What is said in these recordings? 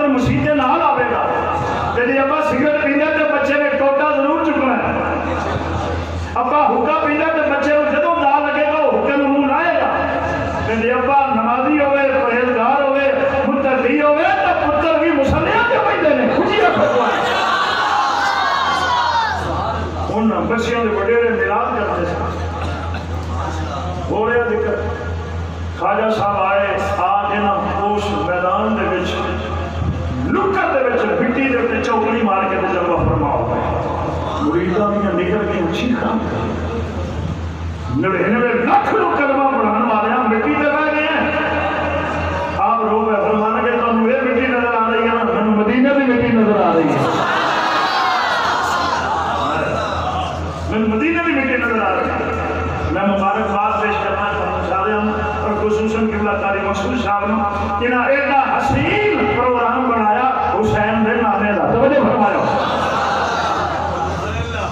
پتر مسیحے نال آئے گا جی ابا سگریٹ پیندے تو بچے نے ٹوٹا ضرور چکنا ہے ابا حکا پیندے تو بچے کو جدوں دا لگے گا وہ حکے منہ لائے گا جی ابا نمازی ہوئے پرہیزگار ہوئے متقی ہوئے تو پتر بھی مسلیاں تے پیندے نے خوشی رکھو ان بچیاں دے وڈیرے میلاد کرتے سن ہو رہا ذکر خواجہ صاحب آئے آج انہاں اس میدان دے وچ لکر دے وچ مٹی دے تے چوکڑی مار کے تجربہ فرماؤ مریداں دیاں نکل کے چیخاں 99 لاکھ لوگ کلمہ پڑھان والے ہیں مٹی تے رہ گئے ہیں آپ رو گئے فرمان کے تانوں یہ مٹی نظر آ رہی ہے مینوں مدینے دی مٹی نظر آ رہی ہے میں مدینہ بھی مٹی نظر آ رہی ہے میں مبارکباد پیش کرنا چاہ رہا ہوں اور خصوصاً قبلہ قاری مقصود صاحب نے انہاں ایڈا حسین پروگرام بنایا حسین دے نانے دا توجہ فرمایا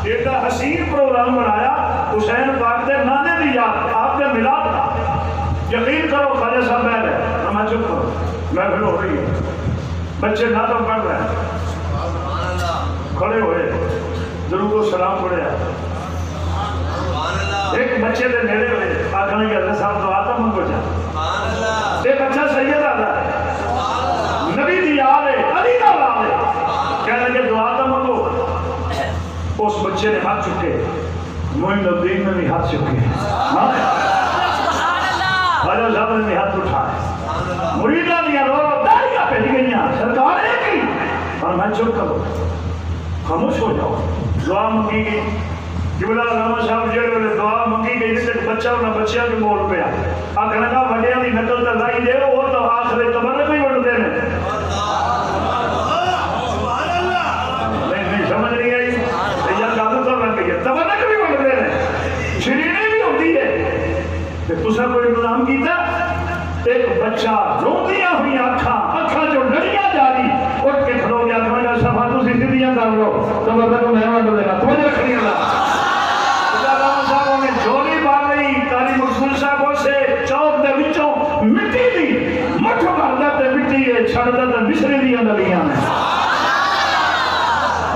ایڈا حسین پروگرام بنایا حسین پاک دے نانے دی یاد آپ کے ملاد کا یقین کرو خواجہ صاحب بیٹھ ہے میں چپ کرو محفل ہو رہی ہے بچے نہ تو پڑھ رہے ہیں کھڑے ہوئے درود و سلام پڑھیا ایک بچے دے نیڑے ہوئے آکھنے کے حضرت صاحب دعا تو منگو جا ایک بچہ سید آتا ہے نبی دی آلے علی دا آلے کہنے کے دعا تو منگو اس بچے نے ہاتھ چکے معین الدین نے بھی ہاتھ چکے خواجہ صاحب نے بھی ہاتھ اٹھائے مریدہ دیا رو داریاں پہ گئیاں سرکار ایک ہی اور میں چپ کرو خاموش ہو جاؤ دعا منگی گئی قبلہ علامہ صاحب جڑے دعا منگی گئی جس ایک بچہ انہاں بچیاں کے مول پہ آکھنے کا وڈیاں دی نقل تے لائی دے وہ تو آخر تبرک ہی وڈ دے نے نہیں سمجھ نہیں آئی یا گل تو لگ گئی تبرک بھی وڈ دے نے شرینی بھی ہوتی ہے تے تساں کوئی انتظام کیتا ایک بچہ روندیاں ہوئی اکھاں جو ڈریاں جا رہی اٹھ کے کھلو گیا کہ صفا تسی سیدھیاں کر لو تبرک کو میں وڈ دے گا توجہ رکھنی اللہ جھولی پا گئی قاری مقصود صاحب سے چوک دے وچوں مٹی دی مٹھ بھردا تے مٹی ہے چھڑدا تے مصری دیاں ڈلیاں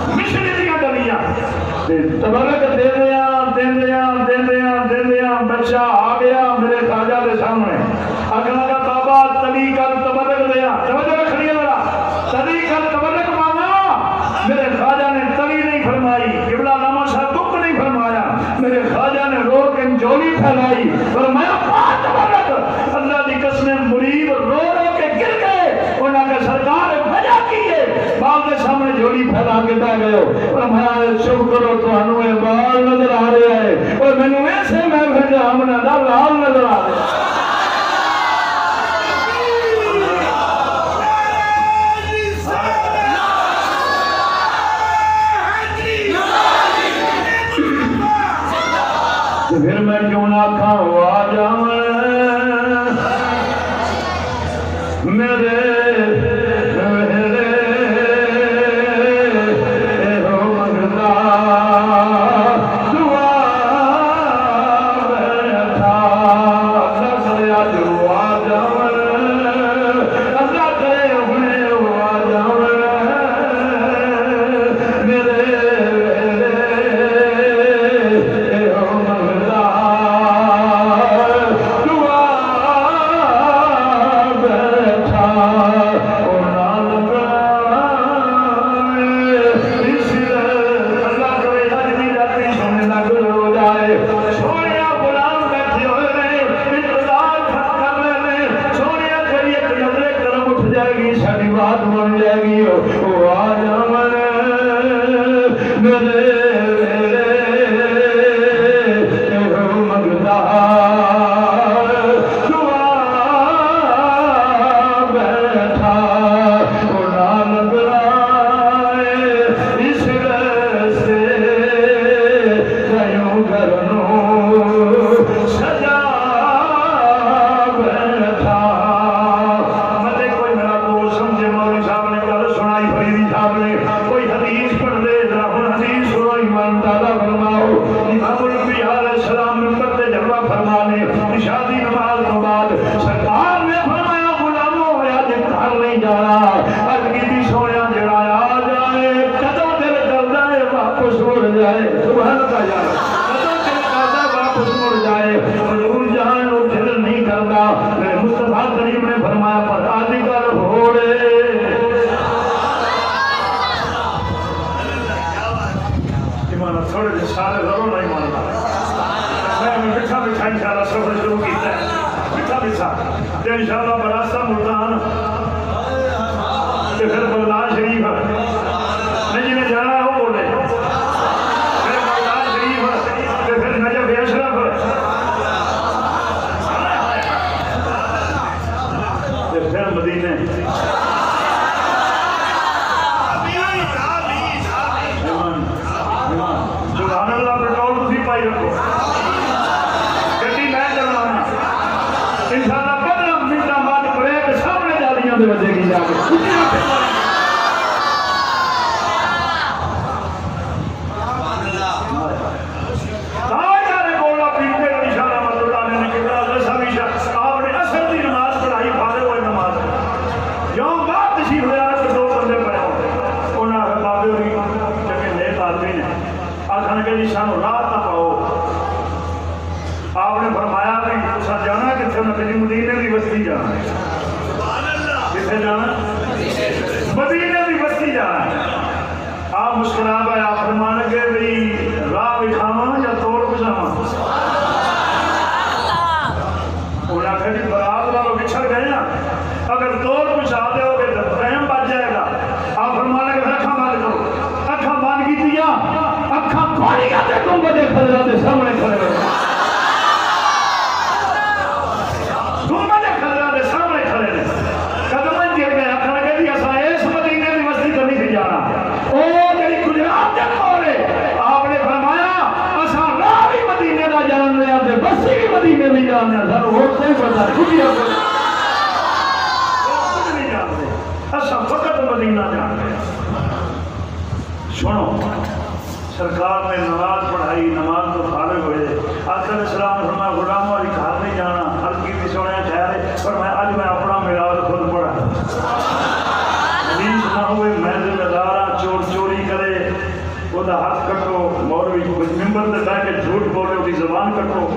مصری دیاں ڈلیاں تے تبرک دیندیاں بچہ آ گیا میرے خواجہ دے سامنے اگلا کا بابا تلی کر تبرک دیا توجہ رکھنی ہے ذرا تلی کر تبرک مانگا میرے خواجہ نے تلی نہیں فرمائی قبلہ علامہ صاحب دکھ نہیں فرمایا میرے خواجہ نے رو کے جولی پھیلائی فرمایا پاک تبرک اللہ دی قسم مرید رو کے گر گئے انہاں کے سرکار وجہ کیے باپ کے سامنے جولی پھیلا کے بہ گئے فرمایا چپ کرو تانوں اے بال نظر آ رہا ہے اور مینوں ایسے میں بھیجا ہمنا دا لال نظر آ رہا ہے پھر میں کیوں نہ کھاؤں آ جاؤں میرے حضور جہاں لوگ جھل نہیں کرتا میرے مصطفیٰ کریم نے فرمایا پر آدھی گل ہوڑے ایمان تھوڑے جے سارے ضرور نہیں مانتا میں بٹھا بٹھا انشاءاللہ سفر شروع کیتا ہے بٹھا بٹھا کہ انشاءاللہ براستہ ملتان کہ پھر بغداد شریف میں جنہیں جانا ہے وہ بولے پھر بغداد شریف کہ پھر نجف اشرف پھر مدینے سبحان اللہ پٹرول تسی پائی رکھو گڈی میں چلانا انشاءاللہ 15 منٹاں بعد بریک سامنے جالیاں دے وجے گی جا کے آپ نے فرمایا کہ تسا جانا کتنے میں مدینے کی بستی جانا ہے کتنے جانا مدینے کی بستی جانا ہے آپ مسکرا پائے آپ فرمانے کے بھی راہ بکھاوا یا توڑ بچاوا انہوں نے آخر جی برات والوں بچھڑ گئے نا اگر توڑ بچا دو گے تو ٹائم بچ جائے گا آپ فرمانے کے اکھاں بند کرو اکھاں بند کی دیا اکھاں کھولی گا تم بدے خضرات سامنے کھڑے ہوئے مدینے بھی جانے سر ہوتے ہیں پتا کچھ نہیں جانتے ایسا فقط مدینہ جانتے سنو سرکار نے نماز پڑھائی نماز تو فارغ ہوئے آقا علیہ السلام نے فرمایا غلاموں والی گھر نہیں جانا ہر کی بھی سونے خیر ہے پر میں آج میں اپنا میراث خود پڑھا حدیث نہ ہوئے میں ذمہ دار چور چوری کرے وہ دا ہاتھ کٹو مولوی ممبر سے بیٹھ کے جھوٹ بولے اس کی زبان کٹو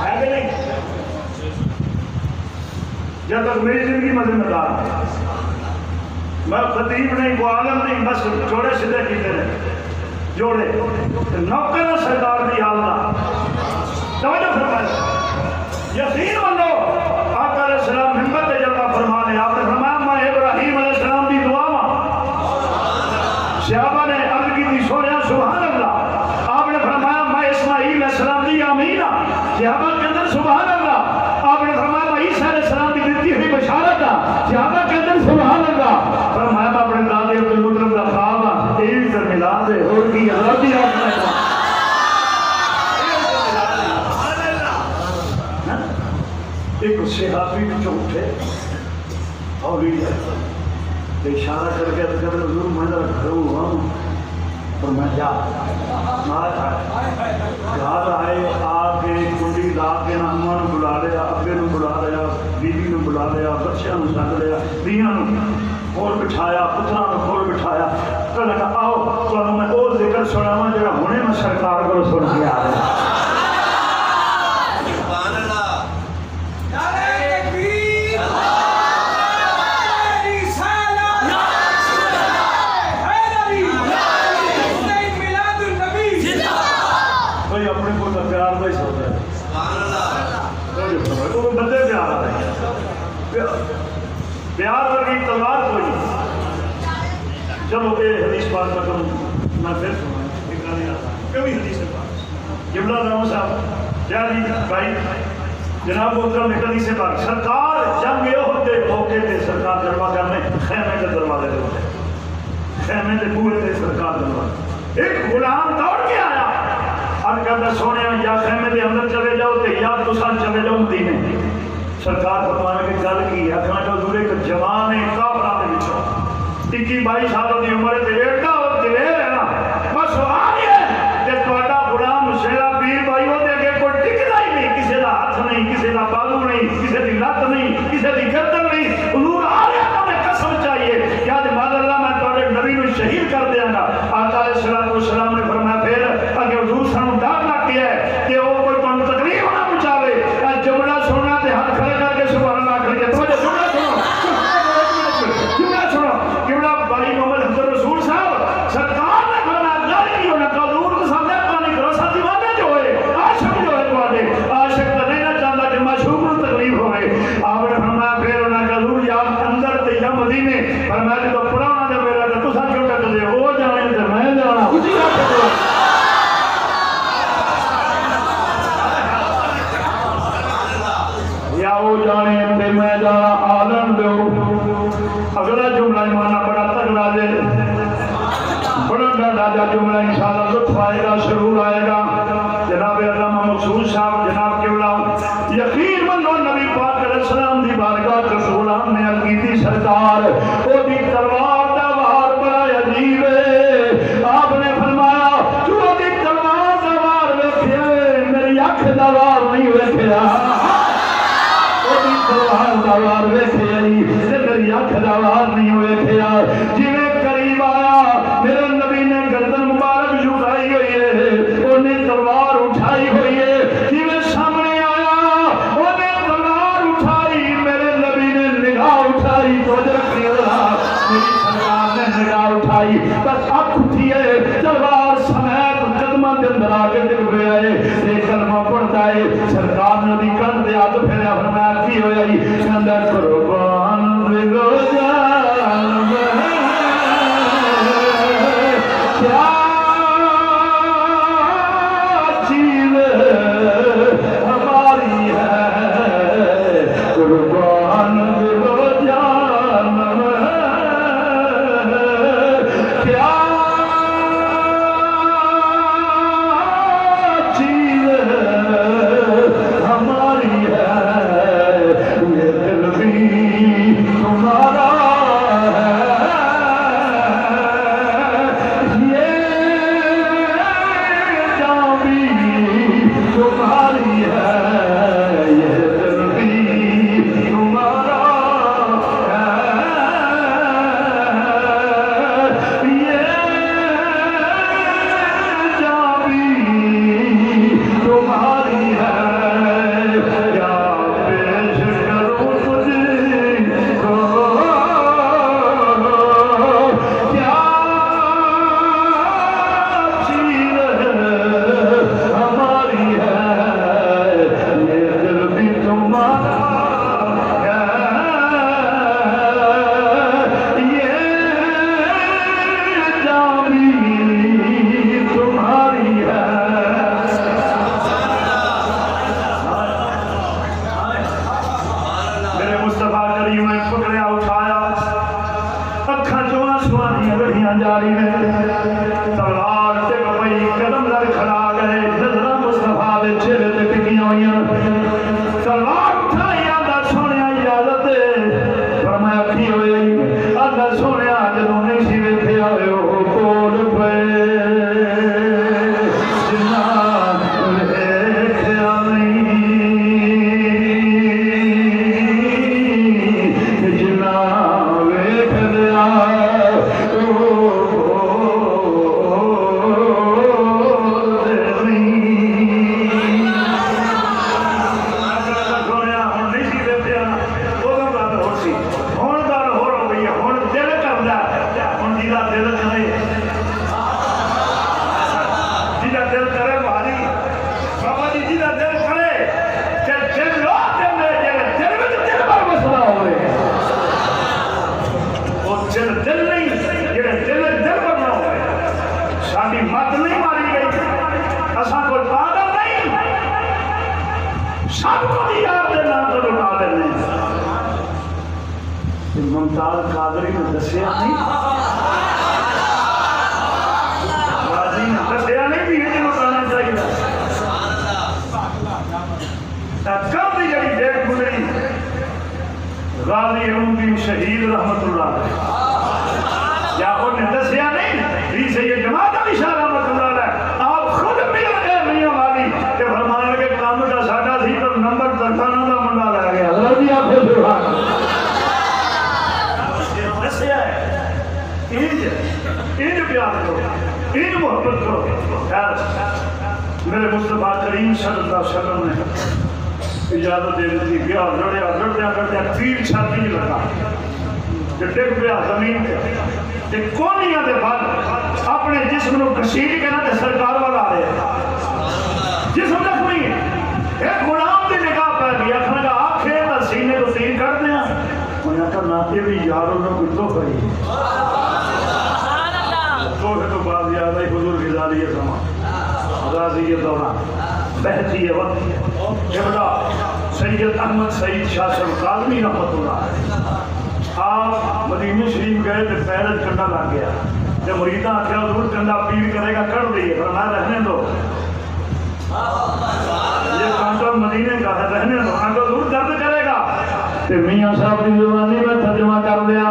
ہے کہ نہیں جب تک میری زندگی میں ذمہ دار میں خطیب نہیں کو عالم نہیں بس جوڑے سدھے کیتے رہے جوڑے نوکر سردار دی حالت توجہ فرمائے یقین مانو آقا علیہ السلام ممبر پہ جلوہ فرمانے آپ نے فرمایا میں ابراہیم علیہ السلام دی دعا ماں صحابہ نے عرض کی تھی سویا سبحان اللہ آپ نے فرمایا میں اسماعیل علیہ السلام دی آمین صحابہ کے اندر سبحان اللہ آپ نے فرمایا میں عیسیٰ علیہ السلام کی دیتی ہوئی بشارت صحابہ کے اندر سبحان اللہ فرمایا میں اپنے دادے عبد المطلب دا خواب ایک سے ملا دے اور کی آزادی آپ نے ایک صحابی بھی اٹھے اور اشارہ کر کے حضور میں کھڑوں ہوا ہوں اور میں یاد آئے آ کے کنڈی لا کے اماں نو بلا لیا ابے نو بلا لیا بیوی نو بلا لیا بچیاں نو سد لیا دھیاں نو کول بٹھایا پتراں نو کول بٹھایا کہنے لگا آؤ تمہیں میں وہ ذکر سناواں جڑا ہنے میں سرکار کو سن کے آ رہا پیار ورگی تلوار کوئی چلو اے حدیث بات کا کروں میں پھر سنوں کبھی حدیث بات جملہ رحمہ صاحب کیا جی بھائی جناب محترم ایک حدیث بات سرکار جنگ یہ ہوتے موقع پہ سرکار جلوہ کرنے خیمے کے دروازے پہ ہوتے خیمے کے بوئے پہ سرکار دروازے ایک غلام دوڑ کے آیا اور کہتا سونے یا خیمے کے اندر چلے جاؤ تو یا تو ساتھ چلے جاؤ مدینے سرکار فرمانے کی گل کی آخنا جو دور ایک جوان ہے کافراں دے وچوں 21-22 سالوں کی عمر تے ایڈا او دلیر ہے نا بس سوال ہے کہ تہاڈا غلام شیرا پیر بھائی او دے اگے کوئی ٹکدا ہی نہیں کسے دا ہاتھ نہیں کسے دا بازو نہیں کسے دی لت نہیں کسے دی گردن نہیں حضور آ رہا ہمیں قسم چاہیے کہ آج ماذ اللہ میں تہاڈے نبی نو شہید کر دیاں گا آقا علیہ السلام نے فرمایا پھر اگے حضور سانو ڈر لگ گیا ہے کہ او کوئی تانوں مخصوص صاحب جناب قبلہ یقین منو نبی پاک علیہ السلام دی بارگاہ رسولان نے عرض کی سرکار او دی تلوار دا وار بڑا عجیب ہے آپ نے فرمایا تو دی تلوار دا وار ویکھیا میری اکھ دا وار نہیں ویکھیا او دی تلوار دا وار ویکھیا میری اکھ دا وار نہیں ویکھیا جویں قریب آیا میرے نبی نے گردن مبارک جھکائی ہوئی ہے انہیں تلوار اٹھائی ہوئی ہے جویں سامنے آیا انہیں تلوار اٹھائی میرے نبی نے نگاہ اٹھائی تو رکھنی رہا میری سرکار نے نگاہ اٹھائی بس اکھ اٹھی ہے تلوار سمیت قدمہ کے اندر آگے ڈگ گیا ہے ایک کلمہ پڑھتا ہے سرکار نے بھی کر دیا تو پھر فرمایا کی ہویا ہی کہندا قربان دلو جان کیا چیز ہماری ہے قربان دلو جان کیا چیز ہماری ہے یہ دل بھی تمہارا ممتاز قادری نے دسیا نہیں راضی نے دسیا نہیں بھی یہ بتانا چاہیے کب جڑی ڈیٹ گزری غازی الدین شہید رحمت اللہ علیہ یا انہوں نے دسیا نہیں بھی سید جماعت علی شاہ رحمت اللہ علیہ آپ خود مل گئے میاں والی کہ فرمانے کے کام کا ساڈا سی تو نمبر درخانہ کا منڈا لے گیا حضرت جی آپ سے سبحان انج پیار کرو انج محبت کرو میرے مصطفیٰ کریم صلی اللہ علیہ وسلم نے اجازت دے دی بیاہ لڑیا تیر چھاتی نہیں لگا کہ ڈگ پیا زمین پہ کونیاں دے بعد اپنے جسم کو کشید کے نہ سرکار والا آ رہے جسم زخمی ہے ایک غلام دی نگاہ پہ گیا کھانا کا آنکھیں تا سینے کو تیر کر دیا انہیں کہا یہ بھی یاروں نے کچھ تو کری تو ہے تو بعد یاد آئی حضور غزالی ہے سما غازی یہ دوران بہتی ہے وقت جبڑا سید احمد سعید شاہ صاحب کاظمی رحمت اللہ آپ مدینہ شریف گئے تو پیرت کنڈا لگ گیا جب مریداں آخیا حضور کنڈا پیر کرے گا کر دیئے فرمایا رہنے دو تے میاں صاحب کی زبانی میں ترجمہ کر دیا.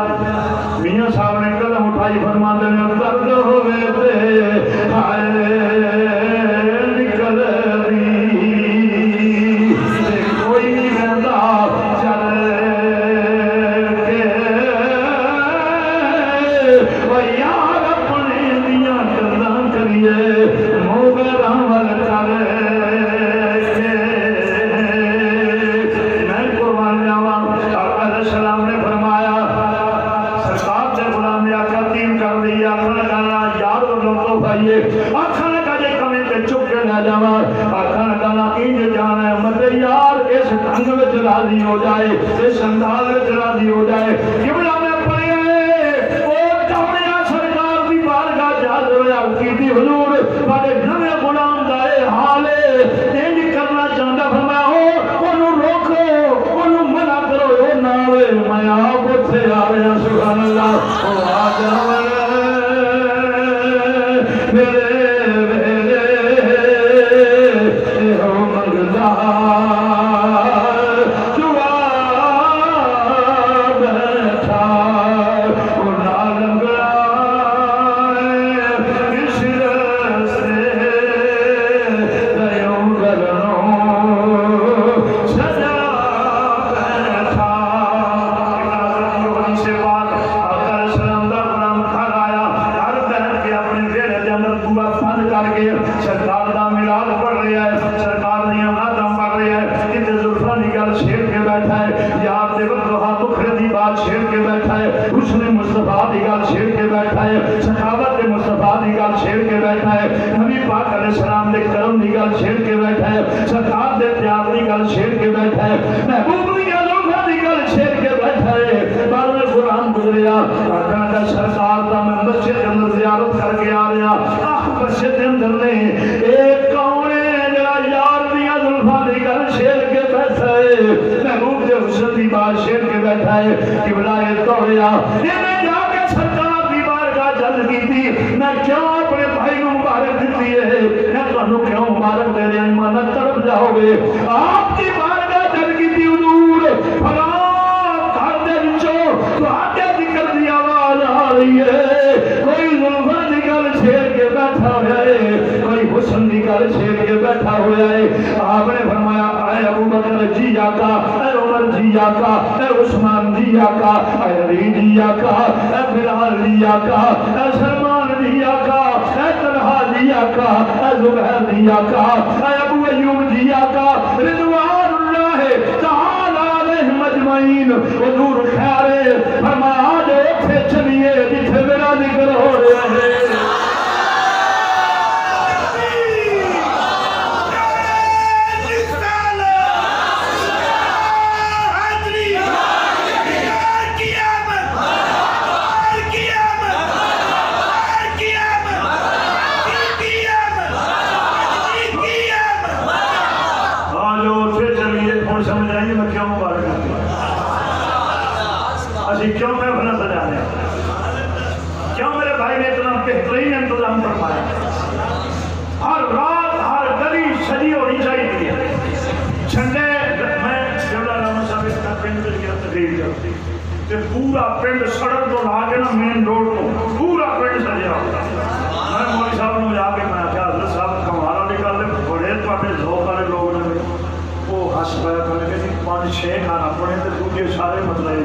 میاں صاحب نے قدم اٹھائی فرماندے نے درد ہوے تے ہائے نکل دی تے کوئی نہیں رہندا چل کے او یار اپنے دیاں گلاں کریے موغراں ول چل کے. میں قربان جاواں آقا علیہ السلام نے فرمایا سرکار دے غلام نے آقا تین کر دی. آخر کہنا یار لوگوں بھائیے آخر کا جے کمی تے چک کے نہ جاواں. آخر کہنا انج جانا ہے مت یار اس ڈھنگ وچ راضی ہو جائے اس انداز وچ راضی ہو جائے. قبلہ میں پڑھے او چاہیا سرکار دی بارگاہ جاز ہویا کیتی حضور بڑے نویں غلام دا اے حال ہے انج کرنا چاہندا فرمایا او اونوں روکو اونوں منع کرو او نہ ہوئے میں آپ اوتھے آ رہا. سبحان اللہ او آ جاوے میرے آپ کی بارگاہ جل کی تھی حضور فلاں گھر دے وچوں تہاڈے ذکر دی آواز آ رہی ہے. کوئی زلفاں دی گل چھیڑ کے بیٹھا ہوا ہے کوئی حسن دی گل چھیڑ کے بیٹھا ہوا ہے. آپ نے فرمایا اے ابو بکر جی آقا اے عمر جی آقا اے عثمان جی آقا اے علی جی آقا اے بلال جی آقا اے سلمان جی آقا اے طلحہ جی آقا اے زبیر جی آقا اے ابو ایوب جی آقا رضوان اللہ تعالی علیہم اجمعین. حضور خیر فرمایا آج اوتھے چلیے جتھے میرا ذکر ہو رہا ہے. پورا پنڈ سڑک تو لا کے نا مین روڈ تو پورا پنڈ سجیا. میں مولوی صاحب نے جا کے میں کہا حضرت صاحب کمالا نکال دے بڑے تھوڑے ذوق والے لوگ نے. وہ ہس پایا کہ 5-6 کھانا پڑے تو دوجے سارے مطلب